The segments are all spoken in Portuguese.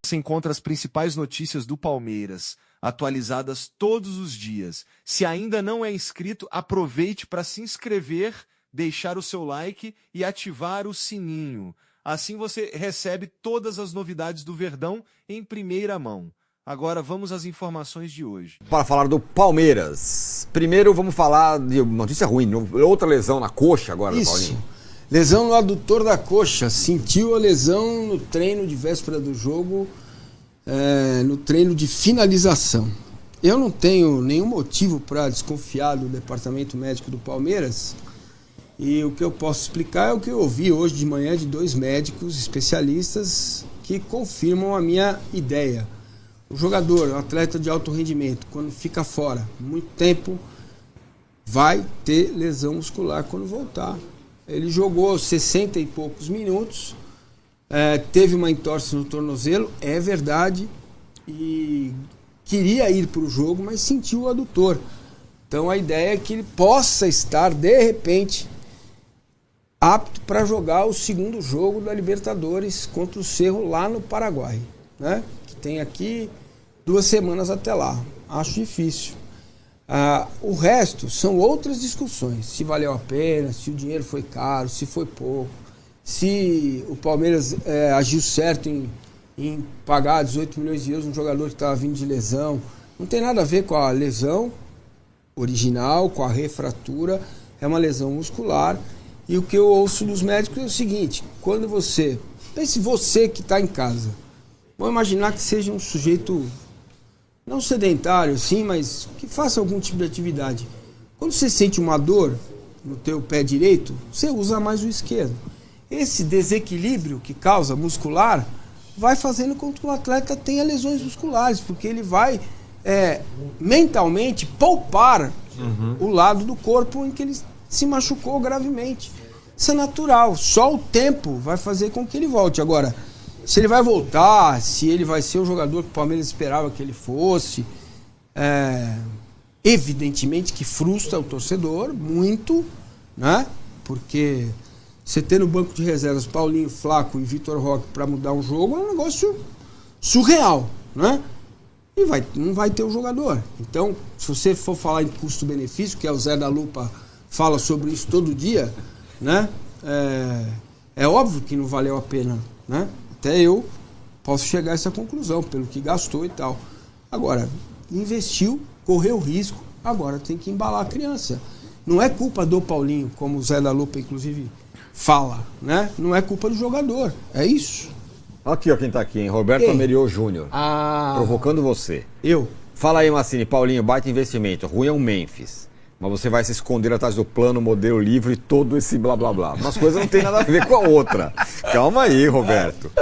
Você encontra as principais notícias do Palmeiras, atualizadas todos os dias. Se ainda não é inscrito, aproveite para se inscrever, deixar o seu like e ativar o sininho. Assim você recebe todas as novidades do Verdão em primeira mão. Agora vamos às informações de hoje. Para falar do Palmeiras. Primeiro vamos falar de notícia ruim, outra lesão na coxa agora, Isso. Paulinho. Lesão no adutor da coxa. Sentiu a lesão no treino de véspera do jogo, no treino de finalização. Eu não tenho nenhum motivo para desconfiar do departamento médico do Palmeiras. E o que eu posso explicar é o que eu ouvi hoje de manhã de 2 médicos especialistas que confirmam a minha ideia. O jogador, o atleta de alto rendimento, quando fica fora muito tempo, vai ter lesão muscular quando voltar. Ele jogou 60 e poucos minutos, teve uma entorse no tornozelo, é verdade, e queria ir para o jogo, mas sentiu o adutor. Então a ideia é que ele possa estar, de repente, apto para jogar o segundo jogo da Libertadores contra o Cerro lá no Paraguai, né? Que tem aqui 2 semanas até lá. Acho difícil. O resto são outras discussões. Se valeu a pena, se o dinheiro foi caro, se foi pouco, se o Palmeiras agiu certo em pagar 18 milhões de euros um jogador que estava vindo de lesão. Não tem nada a ver com a lesão original, com a refratura. É uma lesão muscular. E o que eu ouço dos médicos é o seguinte: quando pense você que está em casa, vamos imaginar que seja um sujeito não sedentário, sim, mas que faça algum tipo de atividade. Quando você sente uma dor no teu pé direito, você usa mais o esquerdo. Esse desequilíbrio que causa muscular vai fazendo com que o atleta tenha lesões musculares, porque ele vai mentalmente poupar o lado do corpo em que ele se machucou gravemente. Isso é natural, só o tempo vai fazer com que ele volte. Agora, se ele vai voltar, se ele vai ser o jogador que o Palmeiras esperava que ele fosse, evidentemente que frustra o torcedor muito, né? Porque você ter no banco de reservas Paulinho, Flaco e Vitor Roque para mudar um jogo é um negócio surreal, né? E não vai ter o jogador. Então, se você for falar em custo-benefício, que é o Zé da Lupa fala sobre isso todo dia, né? É óbvio que não valeu a pena, né? Até eu posso chegar a essa conclusão, pelo que gastou e tal. Agora, investiu, correu risco, agora tem que embalar a criança. Não é culpa do Paulinho, como o Zé da Lupa, inclusive, fala, né? Não é culpa do jogador, é isso. Aqui, ó, quem tá aqui, hein? Roberto Ameriô Júnior. Provocando você. Eu? Fala aí, Massini. Paulinho, baita investimento. Ruim é um Memphis. Mas você vai se esconder atrás do plano, modelo livre e todo esse blá blá blá. Umas coisas não tem nada a ver com a outra. Calma aí, Roberto.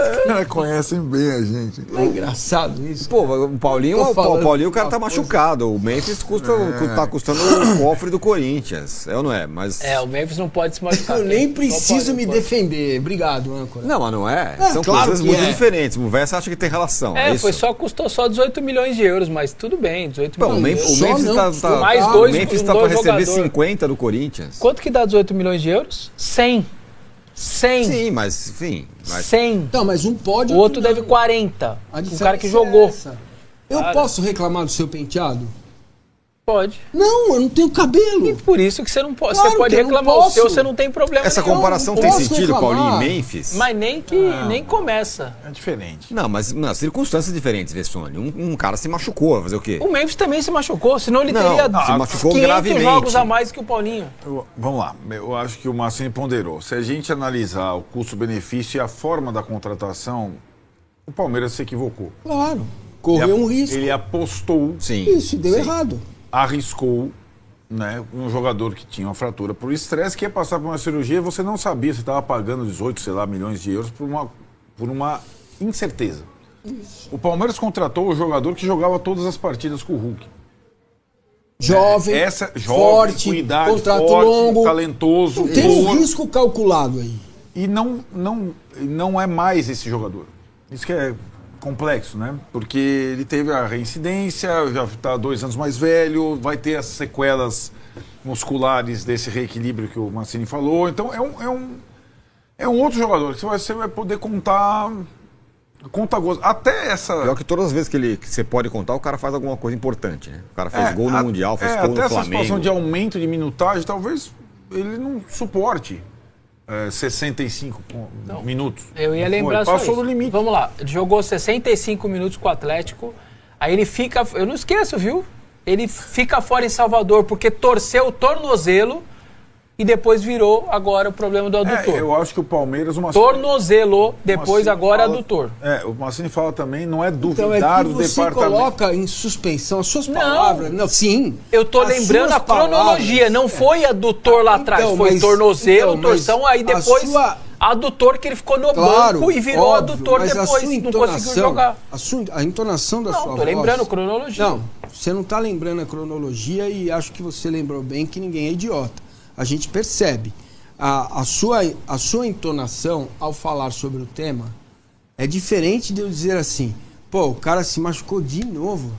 Conhecem bem a gente. É engraçado isso. Pô, o Paulinho, o cara tá machucado. O Memphis tá custando o cofre do Corinthians. É ou não é? Mas... o Memphis não pode se machucar. Eu nem preciso me defender. Obrigado, âncora. Não, mas não é. São claro coisas que muito é. diferentes. O Versa acha que tem relação. Custou só 18 milhões de euros, mas tudo bem, 18 Pô, milhões o de euros. Memphis tá mais o dois, Memphis um tá pra receber jogador. 50 do Corinthians. Quanto que dá 18 milhões de euros? 100. Sim, mas enfim. 100. Não, mas um pode... O outro deve 40. A O cara que diferença jogou. é essa. Eu posso reclamar do seu penteado? Pode. Não, eu não tenho cabelo. E por isso que você não pode. Claro você pode que eu não reclamar. O posso. seu você não tem problema Essa nenhum. comparação não tem posso sentido, reclamar. Paulinho e Memphis? Mas nem começa. É diferente. Não, mas nas circunstâncias diferentes, Vessone. Um cara se machucou, vai fazer o quê? O Memphis também se machucou, senão ele Não, teria se machucou 500 gravemente. jogos a mais que o Paulinho. Vamos lá, eu acho que o Massini ponderou. Se a gente analisar o custo-benefício e a forma da contratação, o Palmeiras se equivocou. Claro. Correu um risco. Ele apostou, Sim. Isso, deu errado. arriscou, né, um jogador que tinha uma fratura por estresse, que ia passar por uma cirurgia e você não sabia se estava pagando 18, sei lá, milhões de euros por uma incerteza. Isso. O Palmeiras contratou o jogador que jogava todas as partidas com o Hulk. Jovem, forte, com idade, contrato forte, longo, talentoso. tem um risco calculado aí. E não é mais esse jogador. Isso que é complexo, né? Porque ele teve a reincidência, já está 2 anos mais velho, vai ter as sequelas musculares desse reequilíbrio que o Massini falou. Então é um outro jogador que você vai poder contar Conta gols. Até essa... Pior que todas as vezes que você pode contar, o cara faz alguma coisa importante, né? O cara fez gol no Mundial, fez gol no até Flamengo. essa situação de aumento de minutagem, talvez ele não suporte 65 minutos. Eu ia Não lembrar foi. só Passou isso. do limite. Vamos lá, jogou 65 minutos com o Atlético, aí ele fica, eu não esqueço, viu? Ele fica fora em Salvador porque torceu o tornozelo e depois virou agora o problema do adutor. Eu acho que o Palmeiras... Tornozelo, depois agora adutor. O Massini fala também, não é Então é duvidar que do você departamento. coloca em suspensão as suas palavras. Não, sim. Eu tô as lembrando suas a cronologia, palavras. não foi adutor lá atrás, Então, foi mas- tornozelo, então, mas torção, aí a depois sua- adutor que ele ficou no Claro, banco e virou óbvio, adutor mas a depois, sua não conseguiu jogar. A entonação da sua Não, voz... tô lembrando cronologia. Não, você não está lembrando a cronologia e acho que você lembrou bem que ninguém é idiota. A gente percebe. A sua entonação ao falar sobre o tema é diferente de eu dizer assim, pô, o cara se machucou de novo,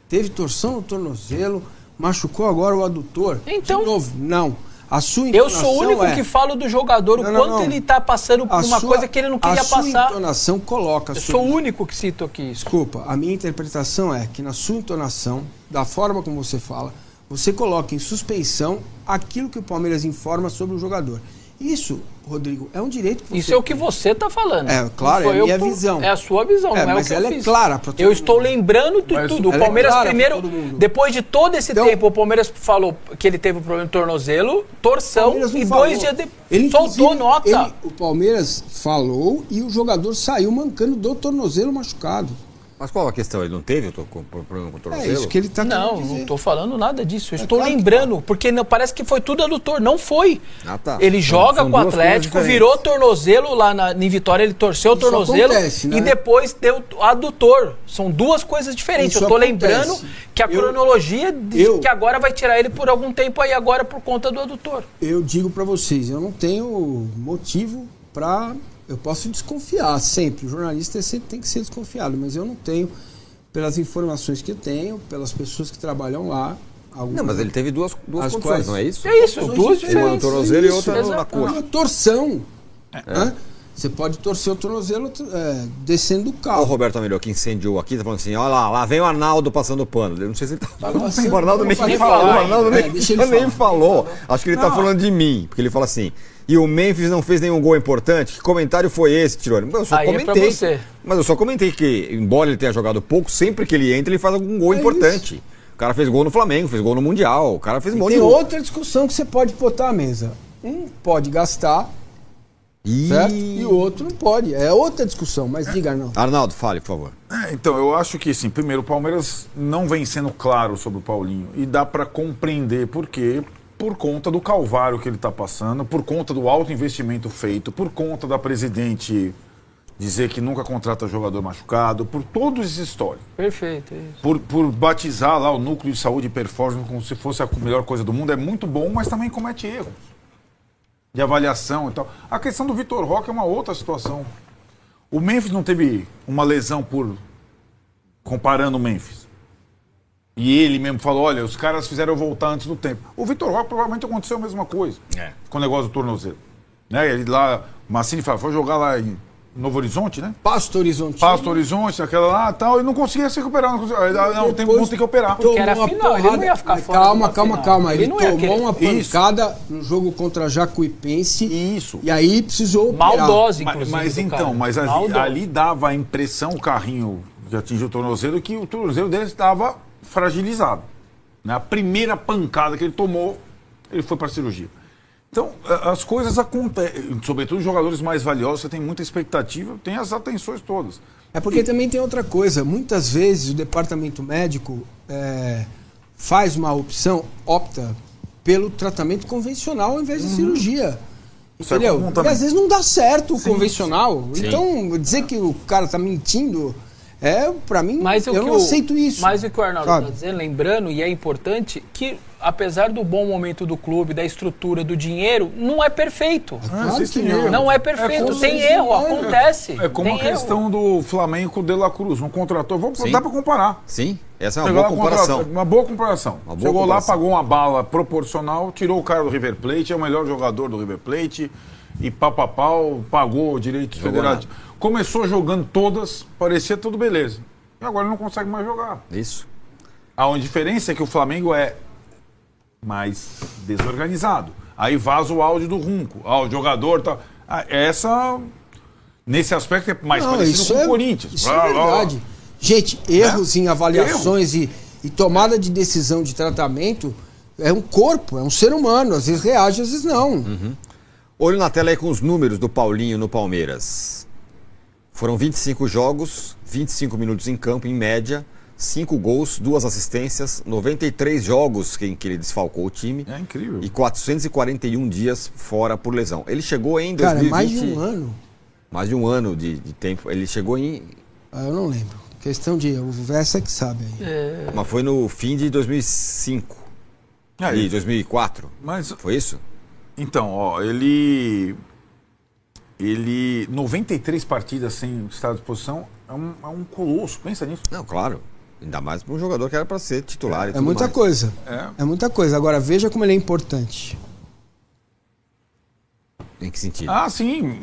teve torção no tornozelo, machucou agora o adutor. Então- de novo, não. A sua Eu entonação sou o único é... que falo do jogador, o Não, quanto não. ele tá passando por uma coisa que ele não queria a sua passar. entonação coloca... Eu sou o único que cito aqui isso. Desculpa, a minha interpretação é que na sua entonação, da forma como você fala, você coloca em suspensão aquilo que o Palmeiras informa sobre o jogador. Isso, Rodrigo, é um direito que você Isso é o que você tá falando. É, claro, Não sou é a eu minha por- visão. É a sua visão, É, não é o mas que eu ela é fiz. clara pra todo Eu mundo. estou lembrando de Mas tudo. O ela é Palmeiras clara pra primeiro, todo mundo. depois de todo esse Então- tempo, o Palmeiras falou que ele teve um problema de tornozelo, torção, Palmeiras não e falou. 2 dias depois Ele, soltou inclusive, nota. o Palmeiras falou e o jogador saiu mancando do tornozelo machucado. Mas qual a questão? Ele não teve problema com o tornozelo? É isso que ele está querendo Não, dizer. não estou falando nada disso. Eu estou claro que lembrando, porque não, parece que foi tudo adutor. Não foi. Ah, tá. Ele joga São com o duas Atlético, coisas virou tornozelo lá em Vitória, ele torceu o Isso tornozelo acontece, né? e depois deu adutor. São duas coisas diferentes. Isso eu estou acontece. lembrando que a cronologia diz eu- que agora vai tirar ele por algum tempo aí agora por conta do adutor. Eu digo para vocês, eu não tenho motivo para... Eu posso desconfiar sempre. O jornalista sempre tem que ser desconfiado, mas eu não tenho, pelas informações que eu tenho, pelas pessoas que trabalham lá... Não, mas ele teve duas As condições, quais- não é isso? É isso, duas Uma no diferentes. tornozelo e outra na Exato. coxa. Uma torção. Né? Você pode torcer o tornozelo descendo do Olha o carro. Roberto Amelio que incendiou aqui, tá falando assim, olha lá vem o Arnaldo passando pano. Eu não sei se ele tá falando. passando- O Arnaldo nem Pode falou. falar, O Arnaldo é, nem, deixa ele nem falar. falou. Acho que ele tá falando de mim, porque ele fala assim, e o Memphis não fez nenhum gol importante? Que comentário foi esse, Tirone? Eu só Aí é pra comentei. você. Mas eu só comentei que, embora ele tenha jogado pouco, sempre que ele entra, ele faz algum gol É importante. O cara fez gol no Flamengo, fez gol no Mundial, o cara fez um monte de Tem gol. outra discussão que você pode botar à mesa. Um pode gastar, certo? E o outro não pode. É outra discussão, mas diga, Arnaldo. Arnaldo, fale, por favor. Então, eu acho que, assim, primeiro, o Palmeiras não vem sendo claro sobre o Paulinho. E dá para compreender por quê. Por conta do calvário que ele está passando, por conta do alto investimento feito, por conta da presidente dizer que nunca contrata jogador machucado, por todo esse histórico. Perfeito, é isso. Por batizar lá o núcleo de saúde e performance como se fosse a melhor coisa do mundo, é muito bom, mas também comete erros de avaliação e tal. A questão do Vitor Roque é uma outra situação. O Memphis não teve uma lesão comparando o Memphis. E ele mesmo falou, olha, os caras fizeram eu voltar antes do tempo. O Vitor Roque provavelmente aconteceu a mesma coisa com o negócio do tornozelo. Né? Ele lá, o Massini falou, foi jogar lá em Novo Horizonte, né? Pasto Horizonte. Pasto Horizonte, aquela lá e tal, e não conseguia se recuperar. Não, conseguia, não tem que operar. Porque era final, ele não ia ficar fora de uma final. Calma. Ele Ele não ia tomou querer. uma pancada no jogo contra Jacuipense. Isso. E aí precisou operar. Maldose, inclusive. Mas do então, cara. mas Maldose. ali dava a impressão, o carrinho que atingiu o tornozelo, que o tornozelo dele estava fragilizado. Na primeira pancada que ele tomou, ele foi para a cirurgia. Então, as coisas acontecem, sobretudo os jogadores mais valiosos, você tem muita expectativa, tem as atenções todas. É porque também tem outra coisa. Muitas vezes o departamento médico faz uma opta pelo tratamento convencional ao invés de cirurgia. Isso é Entendeu? comum E também. às vezes não dá certo o convencional. Então, dizer que o cara tá mentindo, pra mim, Mas eu não aceito isso. Mas o que o Arnaldo sabe? está dizendo, lembrando, e é importante, que apesar do bom momento do clube, da estrutura, do dinheiro, não é perfeito. Claro Existe que não. erro. Não é perfeito, como tem se- erro, acontece. É como tem a questão do Flamengo com o De La Cruz, não contratou, Sim. dá para comparar. Sim, essa é uma Chegou boa lá, comparação. Uma boa comparação. Uma boa Chegou comparação. lá, pagou uma bala proporcional, tirou o cara do River Plate, é o melhor jogador do River Plate, e pau, pagou direitos Jogou federativos. Começou jogando todas, parecia tudo beleza. E agora não consegue mais jogar. Isso. A diferença é que o Flamengo é mais desorganizado. Aí vaza o áudio do Runco. O jogador tá. Nesse aspecto é mais parecido com o Corinthians. Isso é verdade. Gente, erros em avaliações e tomada de decisão de tratamento é um corpo, é um ser humano. Às vezes reage, às vezes não. Olho na tela aí com os números do Paulinho no Palmeiras. Foram 25 jogos, 25 minutos em campo, em média, 5 gols, 2 assistências, 93 jogos em que ele desfalcou o time. É incrível. E 441 dias fora por lesão. Ele chegou em 2020... Cara, mais de um ano. Mais de um ano de tempo. Ele chegou em... Eu não lembro. Questão de... O Versa que sabe aí. Mas foi no fim de 2005. E 2004. Mas, foi isso? então, ele 93 partidas sem estar à disposição é um colosso. Pensa nisso. Não, claro. Ainda mais para um jogador que era para ser titular. É muita coisa. É muita coisa. Agora, veja como ele é importante. Em que sentido? Sim.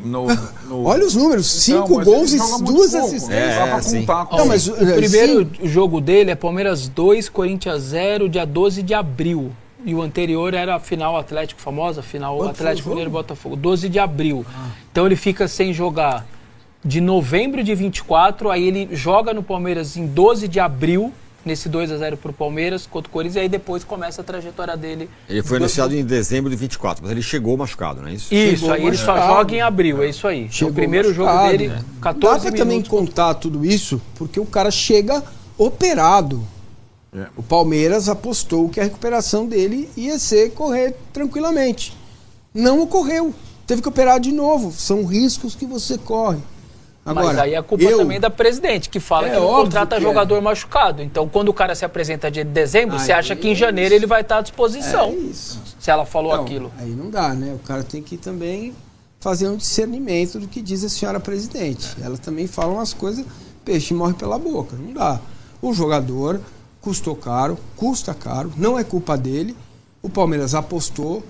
Olha os números. 5 mas gols ele e joga muito 2 pouco, assistências. né? Dá pra sim. contar com Não, mas, O primeiro sim. jogo dele é Palmeiras 2, Corinthians 0, dia 12 de abril. E o anterior era a final Atlético famosa, final Quanto Atlético foi o Mineiro jogo? Botafogo, 12 de abril. Então ele fica sem jogar de novembro de 24, aí ele joga no Palmeiras em 12 de abril, nesse 2-0 pro Palmeiras contra o Corinthians, e aí depois começa a trajetória dele. Ele foi anunciado em dezembro de 24, mas ele chegou machucado, não é isso? Isso, Chegou aí ele só machucado. joga em abril, é isso aí. Chegou o primeiro jogo machucado, dele, né? 14 Dá pra minutos. também contar tudo isso, porque o cara chega operado. O Palmeiras apostou que a recuperação dele ia correr tranquilamente. Não ocorreu. Teve que operar de novo. São riscos que você corre. Agora, mas aí a culpa também da presidente, que fala que não óbvio contrata que jogador machucado. Então, quando o cara se apresenta dia de dezembro, você acha que em janeiro ele vai estar à disposição. É isso. Se ela falou Não, aquilo. Aí não dá, né? O cara tem que também fazer um discernimento do que diz a senhora presidente. Ela também fala umas coisas, peixe morre pela boca. Não dá. O jogador custou caro, custa caro, não é culpa dele. O Palmeiras apostou.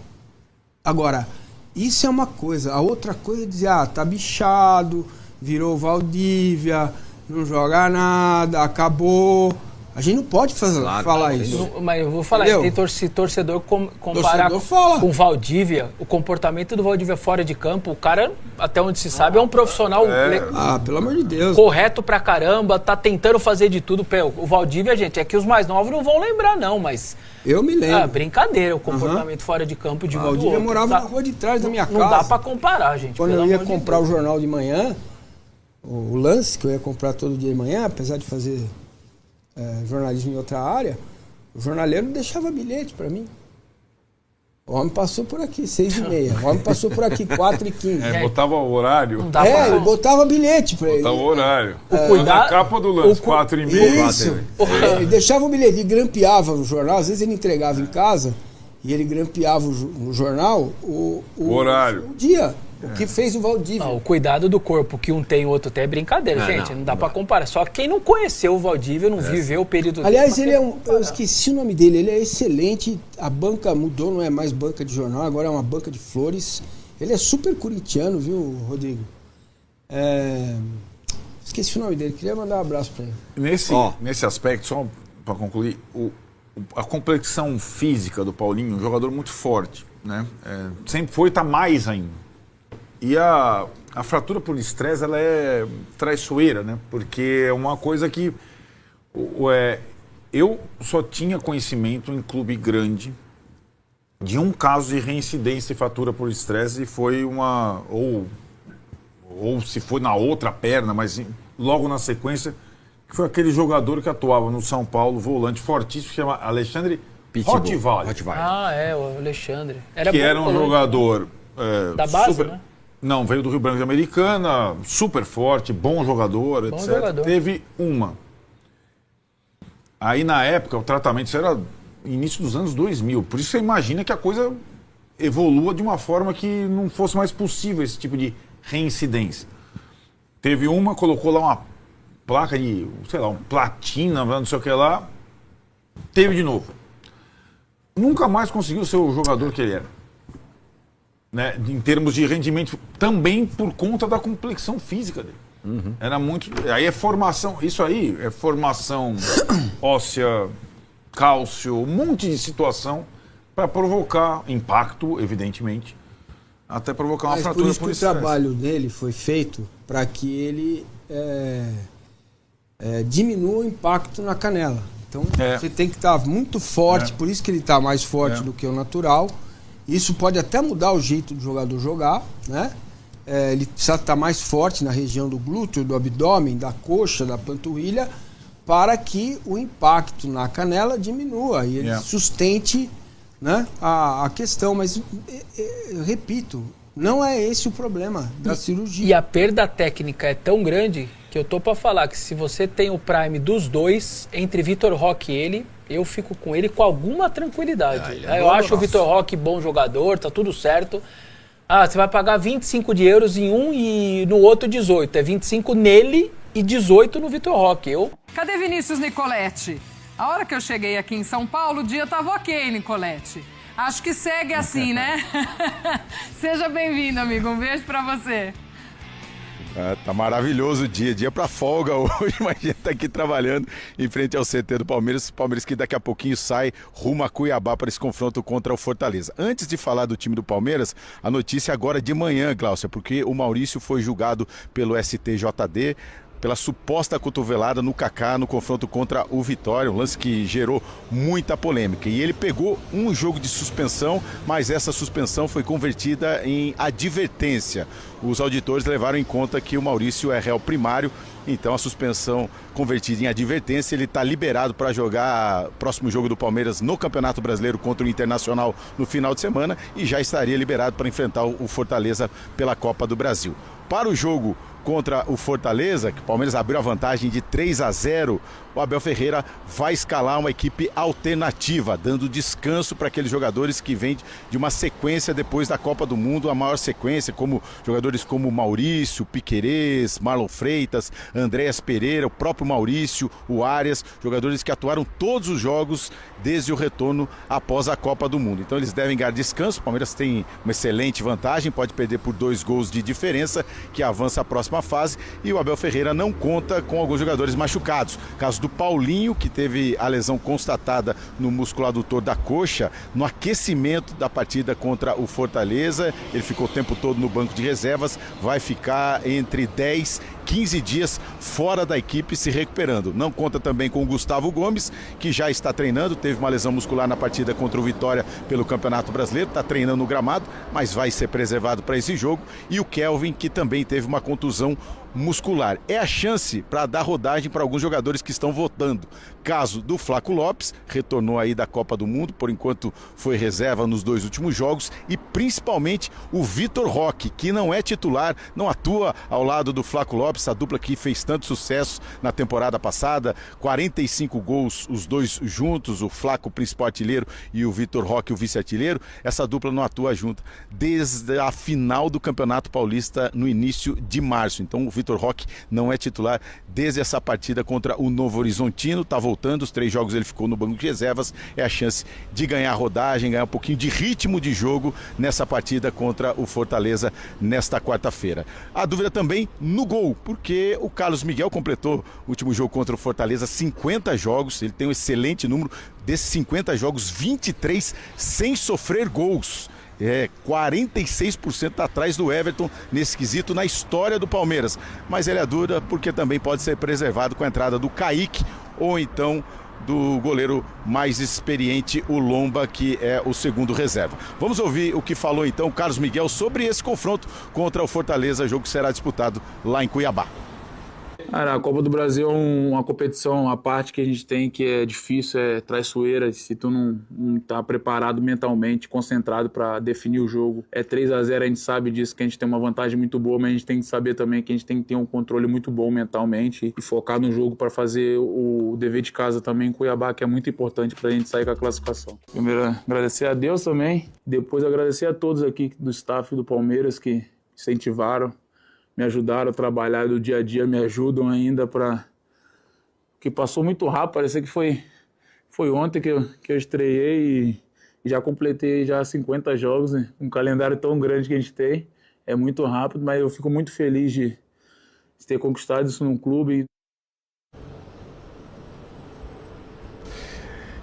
Agora, isso é uma coisa. A outra coisa é dizer, tá bichado, virou Valdívia, não joga nada, acabou. A gente não pode falar isso. Mas eu vou falar, Entendeu? tem torcedor comparar Torcedor fala. com o Valdívia, o comportamento do Valdívia fora de campo, o cara, até onde se sabe, é um profissional Pelo amor de Deus. correto pra caramba, tá tentando fazer de tudo. O Valdívia, gente, é que os mais novos não vão lembrar não, mas... Eu me lembro. Brincadeira, o comportamento fora de campo de um do Valdívia outro. morava Tá- na rua de trás da minha casa. Não dá pra comparar, gente. Quando pelo eu ia amor de comprar Deus. o jornal de manhã, o lance que eu ia comprar todo dia de manhã, apesar de fazer jornalismo em outra área, o jornaleiro não deixava bilhete para mim. O homem passou por aqui, 6h30. O homem passou por aqui, 4h15. Botava o horário. Não dá pra... Ele botava bilhete para ele. Botava o horário. cuidado- Na capa do lance, 4h30. Isso. Ele deixava o bilhete, ele grampeava o jornal, às vezes ele entregava em casa e ele grampeava no jornal o horário. o dia, o que fez o Valdívia. O cuidado do corpo que um tem e o outro tem é brincadeira, gente. Não dá pra comparar. Só quem não conheceu o Valdívia, não viveu o período... Aliás, dele, ele pra é eu esqueci o nome dele, ele é excelente, a banca mudou, não é mais banca de jornal, agora é uma banca de flores. Ele é super corintiano, viu, Rodrigo? Esqueci o nome dele, queria mandar um abraço para ele. Nesse aspecto, só para concluir, a complexão física do Paulinho, um jogador muito forte, né? Sempre foi, tá mais ainda. E a fratura por estresse, ela é traiçoeira, né? Porque é uma coisa que eu só tinha conhecimento em clube grande de um caso de reincidência e fratura por estresse, e foi ou se foi na outra perna, mas logo na sequência, que foi aquele jogador que atuava no São Paulo, volante fortíssimo, que chama Alexandre Rottweiler. o Alexandre. Que era um jogador... Da base, né? Não, veio do Rio Branco de Americana, super forte, bom jogador, Bom etc. jogador. Teve uma. Aí, na época, o tratamento isso era início dos anos 2000. Por isso você imagina que a coisa evolua de uma forma que não fosse mais possível esse tipo de reincidência. Teve uma, colocou lá uma placa de, platina, não sei o que lá. Teve de novo. Nunca mais conseguiu ser o jogador que ele era. Né, em termos de rendimento, também por conta da complexão física dele. Era muito... Aí é formação... Isso aí é formação óssea, cálcio, um monte de situação para provocar impacto, evidentemente, até provocar uma fratura por isso que o estresse. trabalho dele foi feito para que ele diminua o impacto na canela. Então você tem que estar muito forte, por isso que ele está mais forte do que o natural. Isso pode até mudar o jeito do jogador jogar, né? Ele precisa estar mais forte na região do glúteo, do abdômen, da coxa, da panturrilha, para que o impacto na canela diminua e ele sustente, né, a questão. Mas, eu repito, não é esse o problema da cirurgia. E a perda técnica é tão grande que eu tô para falar que se você tem o prime dos dois, entre Vitor Roque e ele, eu fico com ele com alguma tranquilidade. Eu acho o Vitor Roque bom jogador, tá tudo certo. Você vai pagar 25 de euros em um e no outro 18. É 25 nele e 18 no Vitor Roque. Cadê Vinícius Nicoletti? A hora que eu cheguei aqui em São Paulo, o dia tava ok, Nicoletti. Acho que segue assim, né? Seja bem-vindo, amigo. Um beijo pra você. Tá maravilhoso o dia pra folga hoje, mas a gente tá aqui trabalhando em frente ao CT do Palmeiras. Palmeiras que daqui a pouquinho sai rumo a Cuiabá para esse confronto contra o Fortaleza. Antes de falar do time do Palmeiras, a notícia agora de manhã, Glaucia, porque o Maurício foi julgado pelo STJD pela suposta cotovelada no Kaká no confronto contra o Vitória, um lance que gerou muita polêmica. E ele pegou um jogo de suspensão, mas essa suspensão foi convertida em advertência. Os auditores levaram em conta que o Maurício é réu primário, então a suspensão convertida em advertência, ele está liberado para jogar o próximo jogo do Palmeiras no Campeonato Brasileiro contra o Internacional no final de semana e já estaria liberado para enfrentar o Fortaleza pela Copa do Brasil. Para o jogo contra o Fortaleza, que o Palmeiras abriu a vantagem de 3-0, o Abel Ferreira vai escalar uma equipe alternativa, dando descanso para aqueles jogadores que vêm de uma sequência depois da Copa do Mundo, a maior sequência, como jogadores como Maurício, Piquerez, Marlon Freitas, Andréas Pereira, o próprio Maurício, o Arias, jogadores que atuaram todos os jogos desde o retorno após a Copa do Mundo. Então eles devem ganhar descanso, o Palmeiras tem uma excelente vantagem, pode perder por 2 gols de diferença, que avança a próxima fase, e o Abel Ferreira não conta com alguns jogadores machucados. Caso do Paulinho, que teve a lesão constatada no músculo adutor da coxa, no aquecimento da partida contra o Fortaleza, ele ficou o tempo todo no banco de reservas, vai ficar entre 10 15 dias fora da equipe se recuperando. Não conta também com o Gustavo Gomes, que já está treinando, teve uma lesão muscular na partida contra o Vitória pelo Campeonato Brasileiro, está treinando no gramado, mas vai ser preservado para esse jogo, e o Kelvin, que também teve uma contusão muscular. É a chance para dar rodagem para alguns jogadores que estão voltando. Caso do Flaco Lopes, retornou aí da Copa do Mundo, por enquanto foi reserva nos 2 últimos jogos, e principalmente o Vitor Roque, que não é titular, não atua ao lado do Flaco Lopes, a dupla que fez tanto sucesso na temporada passada, 45 gols os dois juntos, o Flaco, o principal artilheiro, e o Vitor Roque, o vice-artilheiro. Essa dupla não atua junto desde a final do Campeonato Paulista no início de março. Então o Vitor Roque não é titular desde essa partida contra o Novo Horizontino, está voltando, os 3 jogos ele ficou no banco de reservas, é a chance de ganhar rodagem, ganhar um pouquinho de ritmo de jogo nessa partida contra o Fortaleza nesta quarta-feira. A dúvida também no gol, porque o Carlos Miguel completou o último jogo contra o Fortaleza 50 jogos, ele tem um excelente número, desses 50 jogos, 23 sem sofrer gols. 46% atrás do Everton nesse quesito na história do Palmeiras, mas ele é dura porque também pode ser preservado com a entrada do Kaique ou então do goleiro mais experiente, o Lomba, que é o segundo reserva. Vamos ouvir o que falou então o Carlos Miguel sobre esse confronto contra o Fortaleza, jogo que será disputado lá em Cuiabá. Cara, a Copa do Brasil é uma competição à parte que a gente tem, que é difícil, é traiçoeira. Se tu não tá preparado mentalmente, concentrado para definir o jogo, é 3-0, a gente sabe disso, que a gente tem uma vantagem muito boa, mas a gente tem que saber também que a gente tem que ter um controle muito bom mentalmente e focar no jogo para fazer o dever de casa também em Cuiabá, que é muito importante para a gente sair com a classificação. Primeiro, agradecer a Deus também, depois agradecer a todos aqui do staff do Palmeiras que incentivaram, me ajudaram a trabalhar do dia a dia, me ajudam ainda que passou muito rápido, parecia que foi ontem que eu estreiei e já completei já 50 jogos, né? Um calendário tão grande que a gente tem, é muito rápido, mas eu fico muito feliz de ter conquistado isso num clube.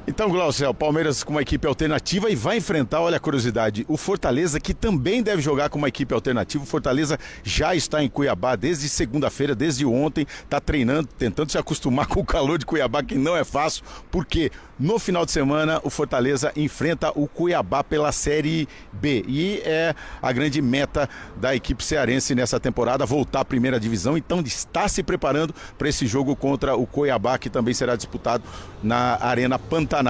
Então, Glaucio, o Palmeiras com uma equipe alternativa e vai enfrentar, olha a curiosidade, o Fortaleza, que também deve jogar com uma equipe alternativa. O Fortaleza já está em Cuiabá desde segunda-feira, desde ontem, está treinando, tentando se acostumar com o calor de Cuiabá, que não é fácil, porque no final de semana o Fortaleza enfrenta o Cuiabá pela Série B. E é a grande meta da equipe cearense nessa temporada, voltar à primeira divisão. Então está se preparando para esse jogo contra o Cuiabá, que também será disputado na Arena Pantanal.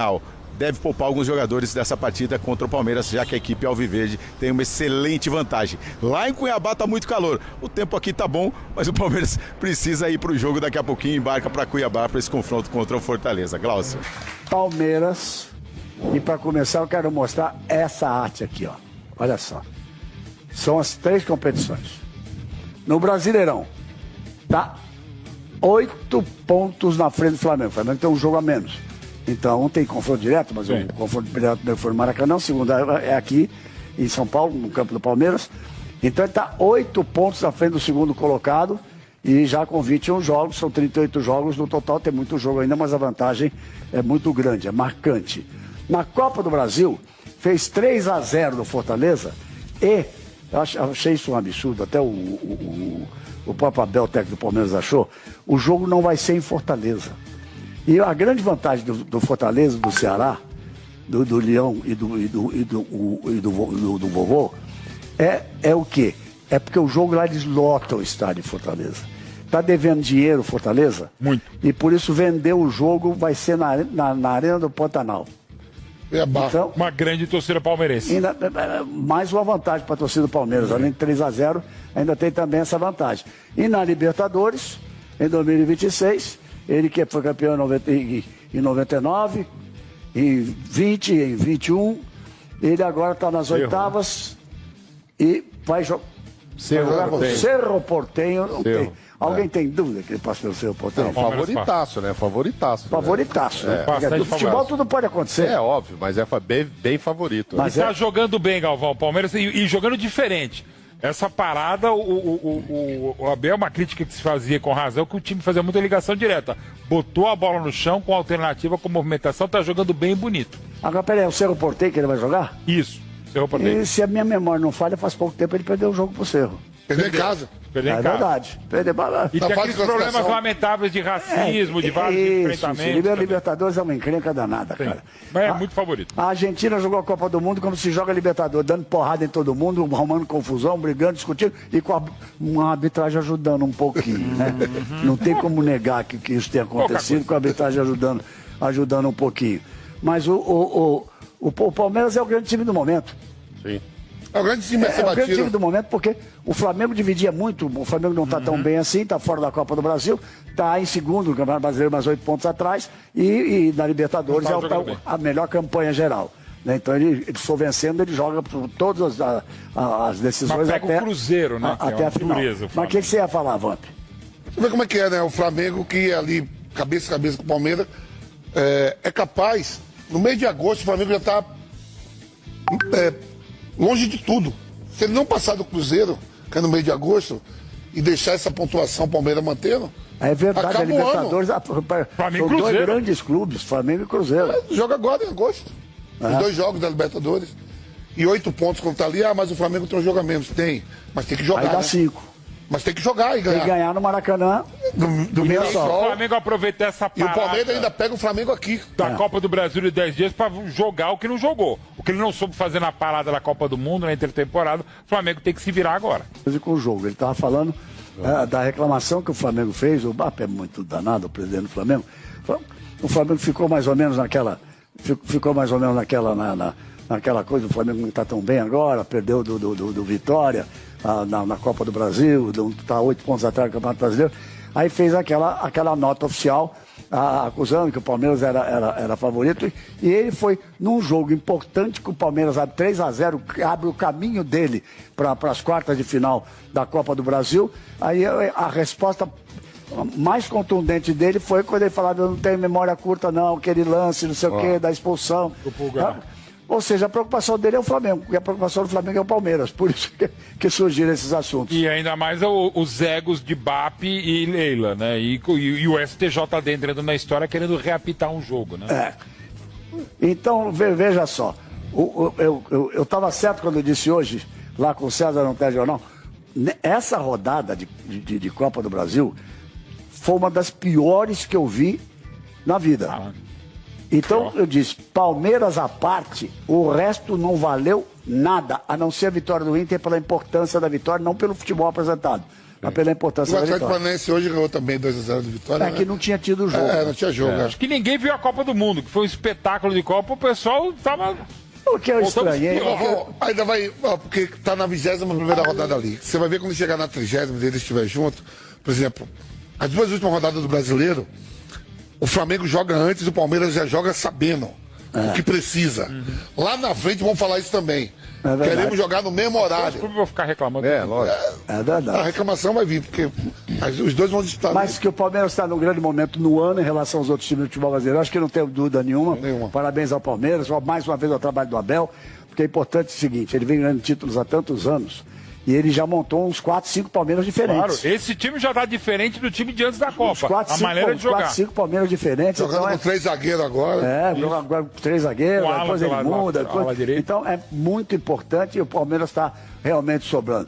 Deve poupar alguns jogadores dessa partida contra o Palmeiras, já que a equipe alviverde tem uma excelente vantagem. Lá em Cuiabá está muito calor, o tempo aqui tá bom, mas o Palmeiras precisa ir para o jogo daqui a pouquinho, embarca para Cuiabá para esse confronto contra o Fortaleza. Glaucio. Palmeiras, e para começar eu quero mostrar essa arte aqui, ó. Olha só. São as 3 competições. No Brasileirão, tá 8 pontos na frente do Flamengo. O Flamengo tem um jogo a menos. Então, um tem confronto direto, mas o confronto direto foi no Maracanã, o segundo é aqui em São Paulo, no campo do Palmeiras. Então, ele está 8 pontos na frente do segundo colocado e já com 21 jogos, são 38 jogos no total, tem muito jogo ainda, mas a vantagem é muito grande, é marcante. Na Copa do Brasil, fez 3-0 no Fortaleza e, eu achei isso um absurdo, até o próprio Abel, técnico do Palmeiras, achou, o jogo não vai ser em Fortaleza. E a grande vantagem do Fortaleza, do Ceará, do Leão e do Vovô, é o quê? É porque o jogo lá eles lotam o estádio de Fortaleza. Está devendo dinheiro Fortaleza? Muito. E por isso vendeu o jogo, vai ser na Arena do Pantanal. Então, uma grande torcida palmeirense. Ainda, mais uma vantagem para a torcida do Palmeiras. Além de 3-0, ainda tem também essa vantagem. E na Libertadores, em 2026... Ele que foi campeão em 99, em 20, em 21. Ele agora está nas oitavas e vai jogar com o Cerro Porteño. Alguém tem dúvida que ele passa pelo Cerro Porteño? Favoritaço, né? Favoritaço. Favoritaço. Né? No futebol tudo pode acontecer. É óbvio, mas é bem favorito. Mas está jogando bem, Galvão, o Palmeiras, e jogando diferente. Essa parada, o Abel, uma crítica que se fazia com razão, que o time fazia muita ligação direta. Botou a bola no chão com alternativa, com movimentação, tá jogando bem bonito. Agora, peraí, é o Cerro Porteño que ele vai jogar? Isso, Cerro Porteño. E se a minha memória não falha, faz pouco tempo ele perdeu o jogo pro Cerro. Perdeu em casa. É verdade. E tem aqueles problemas lamentáveis de racismo, de vários enfrentamentos. Libertadores é uma encrenca danada, cara. Mas é muito favorito. A Argentina jogou a Copa do Mundo como se joga Libertadores, dando porrada em todo mundo, arrumando confusão, brigando, discutindo, e com uma arbitragem ajudando um pouquinho, né? Não tem como negar que isso tenha acontecido, com a arbitragem ajudando um pouquinho. Mas o Palmeiras é o grande time do momento. Sim. É o grande time a ser batido. É o grande time do momento, porque o Flamengo dividia muito, o Flamengo não está tão bem assim, está fora da Copa do Brasil, está em segundo no Campeonato Brasileiro, mais 8 pontos atrás, e na Libertadores é a melhor campanha geral. Né? Então ele for vencendo, ele joga por todas as decisões até o Cruzeiro, né? Até a final. Dureza, mas o que você ia falar, Vamp? Você vê como é que é, né? O Flamengo que ali, cabeça a cabeça com o Palmeiras, é capaz, no mês de agosto, o Flamengo já está longe de tudo. Se ele não passar do Cruzeiro, que é no mês de agosto, e deixar essa pontuação o Palmeiras mantendo, é verdade, a Libertadores Flamengo são Cruzeiro. Dois grandes clubes, Flamengo e Cruzeiro. Joga agora em agosto. Os 2 jogos da Libertadores. E 8 pontos como tá ali, mas o Flamengo tem um jogo a menos. Tem, mas tem que jogar. Aí dá né? 5. Mas tem que jogar e ganhar. Tem que ganhar no Maracanã do Mirassol. O Flamengo aproveita essa parada. E o Palmeiras ainda pega o Flamengo aqui. Da Copa do Brasil de 10 dias para jogar o que não jogou. O que ele não soube fazer na parada da Copa do Mundo, na intertemporada, o Flamengo tem que se virar agora. Com o jogo, ele estava falando da reclamação que o Flamengo fez, o BAP é muito danado, o presidente do Flamengo. O Flamengo ficou mais ou menos naquela coisa, o Flamengo não está tão bem agora, perdeu do Vitória na Copa do Brasil, está 8 pontos atrás do Campeonato Brasileiro. Aí fez aquela nota oficial acusando que o Palmeiras era favorito, e ele foi num jogo importante que o Palmeiras abre 3-0, abre o caminho dele para as quartas de final da Copa do Brasil. Aí a resposta mais contundente dele foi quando ele falava: eu não tenho memória curta não, aquele lance, não sei o quê, da expulsão. Ou seja, a preocupação dele é o Flamengo, e a preocupação do Flamengo é o Palmeiras. Por isso que surgiram esses assuntos. E ainda mais os egos de BAP e Leila, né? E o STJD entrando na história querendo reapitar um jogo, né? Então, veja só. Eu estava certo quando eu disse hoje, lá com o César não tem jornal, essa rodada de Copa do Brasil foi uma das piores que eu vi na vida. Então, eu disse, Palmeiras à parte, o resto não valeu nada, a não ser a vitória do Inter pela importância da vitória, não pelo futebol apresentado, mas pela importância da vitória. O Atlético Paranaense hoje ganhou também 2-0 de vitória. É que não tinha tido jogo. Não tinha jogo. Acho que ninguém viu a Copa do Mundo, que foi um espetáculo de Copa, o pessoal tava... O que eu estranhei... Ainda vai... Porque tá na 21ª rodada ali. Você vai ver quando chegar na 30ª e eles estiverem juntos. Por exemplo, as 2 últimas rodadas do Brasileiro, o Flamengo joga antes, o Palmeiras já joga sabendo o que precisa. Lá na frente vamos falar isso também. Queremos jogar no mesmo horário. Eu vou ficar reclamando. Lógico. É verdade. A reclamação vai vir, porque os dois vão disputar. Mas que o Palmeiras está num grande momento no ano em relação aos outros times do futebol brasileiro, acho que não tenho dúvida nenhuma. Parabéns ao Palmeiras, mais uma vez ao trabalho do Abel, porque é importante o seguinte, ele vem ganhando títulos há tantos anos e ele já montou uns 4, 5 Palmeiras diferentes. Claro, esse time já está diferente do time de antes da Copa. 4, a maneira de jogar. 4, 5 Palmeiras diferentes. Jogando com 3 zagueiros agora. Agora 3 zagueiros, depois ele muda. Então é muito importante e o Palmeiras está realmente sobrando.